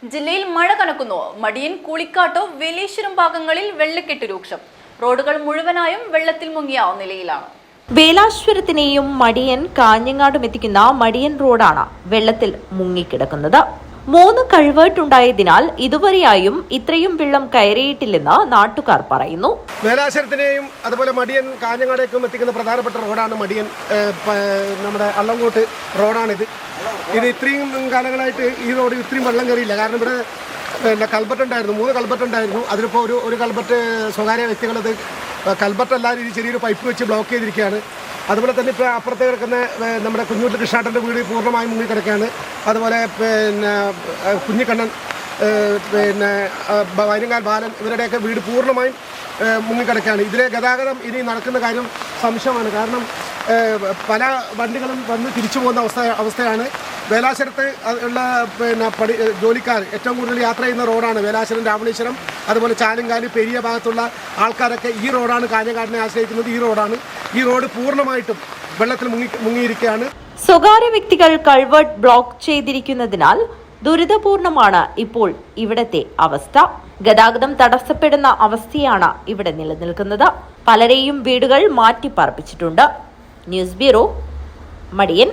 ജില്ലയിൽ മഴ കനക്കുന്നു. മടിയൻ, കൂളിക്കാട്ടോ, വേലേശ്വരം ഭാഗങ്ങളിൽ വെള്ളക്കെട്ട് രൂക്ഷം. റോഡുകൾ മുഴുവനായും വെള്ളത്തിൽ മുങ്ങിയ നിലയിലാണ്. വേലാശ്വരത്തിനെയും മടിയൻ കാഞ്ഞങ്ങാടും എത്തിക്കുന്ന മടിയൻ റോഡാണ് വെള്ളത്തിൽ മുങ്ങിക്കിടക്കുന്നത്. 3 കൾവേർട്ട് ഉണ്ടായതിനാൽ ഇതുവരെയായും ഇത്രയും വെള്ളം കയറിയിട്ടില്ലെന്ന് നാട്ടുകാർ പറയുന്നു. വേലാശ്വരത്തിനെയും അതുപോലെ മടിയൻ കാഞ്ഞങ്ങാടേക്കും എത്തിക്കുന്ന പ്രധാനപ്പെട്ട റോഡാണ് മടിയൻ. നമ്മുടെ അള്ളംകോട്ട് റോഡാണിത്. ഇത് ഇത്രയും കാലങ്ങളായിട്ട് ഈ റോഡ് ഇത്രയും വെള്ളം കയറിയില്ല. കാരണം ഇവിടെ കൽബർട്ട് ഉണ്ടായിരുന്നു, 3 കൽബർട്ട് ഉണ്ടായിരുന്നു. അതിലിപ്പോൾ ഒരു കൽബർട്ട് സ്വകാര്യ വ്യക്തികളത് കൽബർട്ടല്ലാതെ രീതി ചെറിയൊരു പൈപ്പ് വെച്ച് ബ്ലോക്ക് ചെയ്തിരിക്കുകയാണ്. അതുപോലെ തന്നെ ഇപ്പോൾ അപ്പുറത്ത് കിടക്കുന്ന നമ്മുടെ കുഞ്ഞൂട്ട് കൃഷ്ണാട്ടൻ്റെ വീട് പൂർണ്ണമായും മുങ്ങിക്കിടക്കുകയാണ്. അതുപോലെ കുഞ്ഞിക്കണ്ണൻ, വൈരങ്ങാൽ ബാലൻ, ഇവരുടെയൊക്കെ വീട് പൂർണ്ണമായും മുങ്ങിക്കിടക്കുകയാണ്. ഇതിലെ ഗതാഗതം ഇനി നടക്കുന്ന കാര്യം സംശയമാണ്. കാരണം പല വണ്ടികളും വന്ന് തിരിച്ചു പോകുന്ന അവസ്ഥയാണ്. വേലാശ്വരത്ത് ഉള്ള ജോലിക്കാർ ഏറ്റവും കൂടുതൽ യാത്ര ചെയ്യുന്ന റോഡാണ് വേലാശ്വരം, രാമണീശ്വരം, അതുപോലെ ചാലങ്കാല്, പെരിയ ഭാഗത്തുള്ള ആൾക്കാരൊക്കെ ഈ റോഡാണ് കാഞ്ഞങ്ങാടിനെ ആശ്രയിക്കുന്നത്. ഈ റോഡാണ്. ഈ റോഡ് പൂർണ്ണമായിട്ടും വെള്ളത്തിൽ മുങ്ങിയിരിക്കുകയാണ്. സ്വകാര്യ വ്യക്തികൾ കൾവേർട്ട് ബ്ലോക്ക് ചെയ്തിരിക്കുന്നതിനാൽ ദുരിതപൂർണമാണ് ഇപ്പോൾ ഇവിടത്തെ അവസ്ഥ. ഗതാഗതം തടസ്സപ്പെടുന്ന അവസ്ഥയാണ് ഇവിടെ നിലനിൽക്കുന്നത്. പലരെയും വീടുകൾ മാറ്റിപ്പാർപ്പിച്ചിട്ടുണ്ട്. ന്യൂസ് ബ്യൂറോ, മടിയൻ.